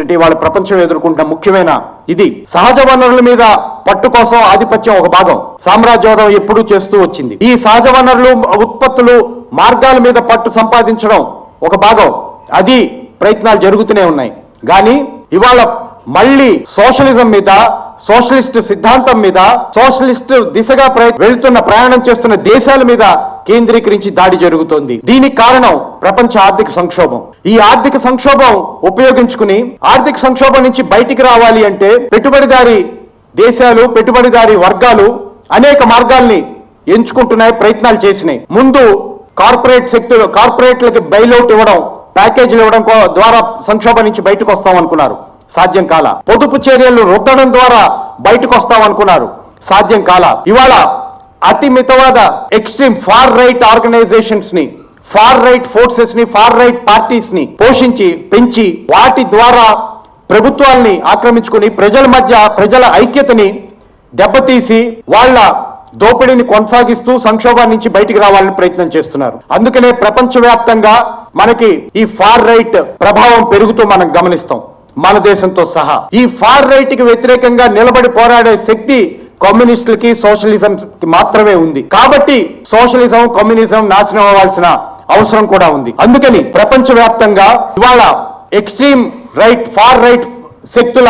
ఏమిటంటే వాళ్ళ ప్రపంచం ఎదుర్కొంటున్న ముఖ్యమైన ఇది సహజ వనరుల మీద పట్టు కోసం ఆధిపత్యం ఒక భాగం సామ్రాజ్యవాదం ఎప్పుడూ చేస్తూ వచ్చింది. ఈ సహజ వనరులు ఉత్పత్తులు మార్గాల మీద పట్టు సంపాదించడం ఒక భాగం, అది ప్రయత్నాలు జరుగుతూనే ఉన్నాయి. కానీ ఇవాళ మళ్ళీ సోషలిజం మీద, సోషలిస్ట్ సిద్ధాంతం మీద, సోషలిస్ట్ దిశగా వెళ్తున్న ప్రయాణం చేస్తున్న దేశాల మీద కేంద్రీకరించి దాడి జరుగుతోంది. దీనికి కారణం ప్రపంచ ఆర్థిక సంక్షోభం. ఈ ఆర్థిక సంక్షోభం ఉపయోగించుకుని ఆర్థిక సంక్షోభం నుంచి బయటికి రావాలి అంటే పెట్టుబడిదారీ దేశాలు, పెట్టుబడిదారీ వర్గాలు అనేక మార్గాల్ని ఎంచుకుంటున్నాయి, ప్రయత్నాలు చేసినాయి. ముందు కార్పొరేట్ సెక్టర్, కార్పొరేట్లకి బైలౌట్ ఇవ్వడం, ప్యాకేజీలు ఇవ్వడం ద్వారా సంక్షోభం నుంచి బయటకు వస్తాం అనుకున్నారు, సాధ్యం కాల. పొదుపు చర్యలు రుద్దడం ద్వారా బయటకు వస్తాం అనుకున్నారు, సాధ్యం కాల. ఇవాళ అతి మితవాద ఎక్స్ట్రీమ్ ఫార్ రైట్ ఆర్గనైజేషన్స్ ని, ఫార్ రైట్ ఫోర్సెస్ ని, ఫార్ రైట్ పార్టీస్ ని పోషించి పెంచి వాటి ద్వారా ప్రభుత్వాల్ని ఆక్రమించుకుని ప్రజల మధ్య ప్రజల ఐక్యతని దెబ్బతీసి వాళ్ళ దోపిడీని కొనసాగిస్తూ సంక్షోభాన్ని నుంచి బయటికి రావాలని ప్రయత్నం చేస్తున్నారు. అందుకనే ప్రపంచవ్యాప్తంగా మనకి ఈ ఫార్ రైట్ ప్రభావం పెరుగుతూ మనం గమనిస్తాం, మన దేశంతో సహా. ఈ ఫార్ రైట్ కి వ్యతిరేకంగా నిలబడి పోరాడే శక్తి కమ్యూనిస్టులకి, సోషలిజం మాత్రమే ఉంది. కాబట్టి సోషలిజం, కమ్యూనిజం నాశనం అవ్వాల్సిన అవసరం కూడా ఉంది. అందుకని ప్రపంచవ్యాప్తంగా ఇవాళ ఎక్స్ట్రీమ్ రైట్, ఫార్ రైట్ శక్తుల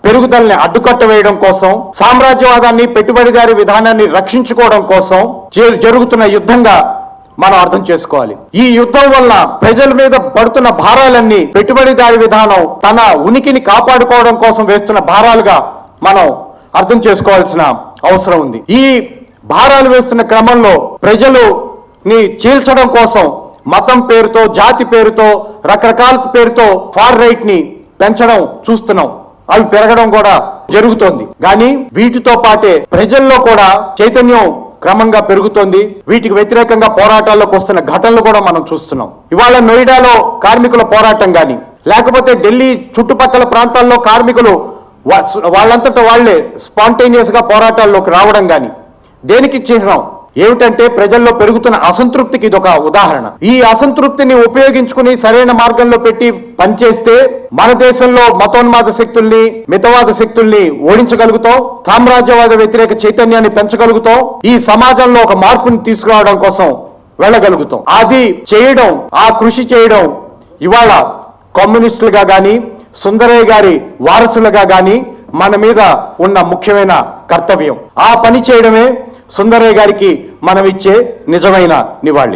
పెరుగుదలని అడ్డుకట్ట వేయడం కోసం, సామ్రాజ్యవాదాన్ని, పెట్టుబడిదారీ విధానాన్ని రక్షించుకోవడం కోసం జరుగుతున్న యుద్ధంగా మనం అర్థం చేసుకోవాలి. ఈ యుద్ధం వల్ల ప్రజల మీద పడుతున్న భారాలన్నీ పెట్టుబడిదారీ విధానం తన ఉనికిని కాపాడుకోవడం కోసం వేస్తున్న భారాలుగా మనం అర్థం చేసుకోవాల్సిన అవసరం ఉంది. ఈ భారాలు వేస్తున్న క్రమంలో ప్రజలుని చీల్చడం కోసం మతం పేరుతో, జాతి పేరుతో, రకరకాల పేరుతో ఫార్ రైట్ ని పెంచడం చూస్తున్నాం. అవి పెరగడం కూడా జరుగుతోంది. కానీ వీటితో పాటే ప్రజల్లో కూడా చైతన్యం క్రమంగా పెరుగుతోంది. వీటికి వ్యతిరేకంగా పోరాటాల్లోకి వస్తున్న ఘటనలు కూడా మనం చూస్తున్నాం. ఇవాళ నోయిడాలో కార్మికుల పోరాటం కానీ, లేకపోతే ఢిల్లీ చుట్టుపక్కల ప్రాంతాల్లో కార్మికులు వాళ్ళంతటా వాళ్లే స్పాంటేనియస్ గా పోరాటాల్లోకి రావడం కానీ దేనికి చిహ్నం? ఏమిటంటే ప్రజల్లో పెరుగుతున్న అసంతృప్తికి ఇదొక ఉదాహరణ. ఈ అసంతృప్తిని ఉపయోగించుకుని సరైన మార్గంలో పెట్టి పనిచేస్తే మన దేశంలో మతోన్మాద శక్తుల్ని, మితవాద శక్తుల్ని ఓడించగలుగుతాం, సామ్రాజ్యవాద వ్యతిరేక చైతన్యాన్ని పెంచగలుగుతాం, ఈ సమాజంలో ఒక మార్పుని తీసుకురావడం కోసం వెళ్ళగలుగుతాం. అది చేయడం, ఆ కృషి చేయడం ఇవాళ కమ్యూనిస్టులుగా కానీ, సుందరయ్య గారి వారసులుగా కానీ మన మీద ఉన్న ముఖ్యమైన కర్తవ్యం. ఆ పని చేయడమే సుందరయ్య గారికి మనం ఇచ్చే నిజమైన నివాళి.